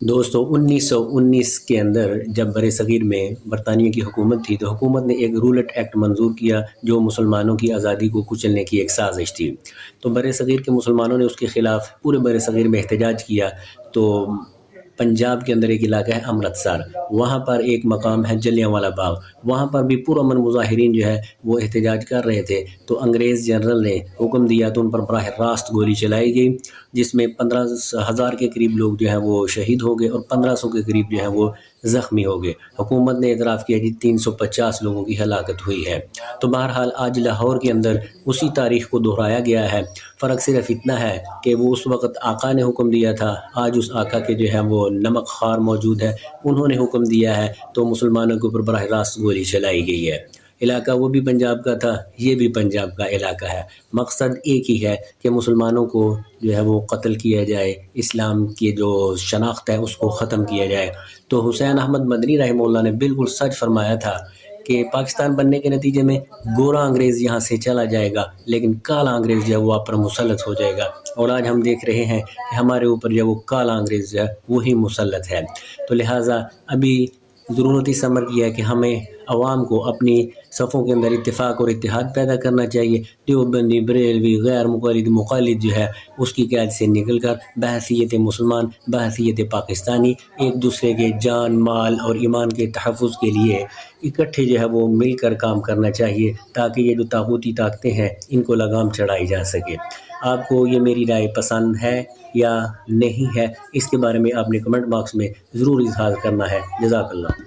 دوستو 1919 کے اندر جب برصغیر میں برطانیہ کی حکومت تھی تو حکومت نے ایک رولٹ ایکٹ منظور کیا جو مسلمانوں کی آزادی کو کچلنے کی ایک سازش تھی۔ تو برصغیر کے مسلمانوں نے اس کے خلاف پورے برصغیر میں احتجاج کیا۔ تو پنجاب کے اندر ایک علاقہ ہے امرتسر، وہاں پر ایک مقام ہے جلیانوالہ باغ، وہاں پر بھی پرامن مظاہرین جو ہے وہ احتجاج کر رہے تھے۔ تو انگریز جنرل نے حکم دیا تو ان پر براہ راست گولی چلائی گئی، جس میں 15,000 کے قریب لوگ جو ہیں وہ شہید ہو گئے اور 1500 کے قریب جو ہیں وہ زخمی ہو گئے۔ حکومت نے اعتراف کیا کہ 350 لوگوں کی ہلاکت ہوئی ہے۔ تو بہرحال آج لاہور کے اندر اسی تاریخ کو دہرایا گیا ہے، فرق صرف اتنا ہے کہ وہ اس وقت آقا نے حکم دیا تھا، آج اس آقا کے جو ہے وہ نمک خوار موجود ہے، انہوں نے حکم دیا ہے تو مسلمانوں کے اوپر براہ راست گولی چلائی گئی ہے۔ علاقہ وہ بھی پنجاب کا تھا، یہ بھی پنجاب کا علاقہ ہے، مقصد ایک ہی ہے کہ مسلمانوں کو جو ہے وہ قتل کیا جائے، اسلام کی جو شناخت ہے اس کو ختم کیا جائے۔ تو حسین احمد مدنی رحمہ اللہ نے بالکل سچ فرمایا تھا کہ پاکستان بننے کے نتیجے میں گورا انگریز یہاں سے چلا جائے گا لیکن کالا انگریز جو ہے وہ آپ پر مسلط ہو جائے گا، اور آج ہم دیکھ رہے ہیں کہ ہمارے اوپر جو وہ کالا انگریز جو ہے وہی مسلط ہے۔ تو لہٰذا ابھی ضرورت اس امر کی ہے کہ ہمیں عوام کو اپنی صفوں کے اندر اتفاق اور اتحاد پیدا کرنا چاہیے۔ دیوبندی، بریلوی، غیر مقلد جو ہے اس کی قید سے نکل کر بحیثیت مسلمان، بحیثیت پاکستانی ایک دوسرے کے جان، مال اور ایمان کے تحفظ کے لیے اکٹھے جو ہے وہ مل کر کام کرنا چاہیے، تاکہ یہ جو طاغوتی طاقتیں ہیں ان کو لگام چڑھائی جا سکے۔ آپ کو یہ میری رائے پسند ہے یا نہیں ہے، اس کے بارے میں آپ نے کمنٹ باکس میں ضرور اظہار کرنا ہے۔ جزاک اللہ۔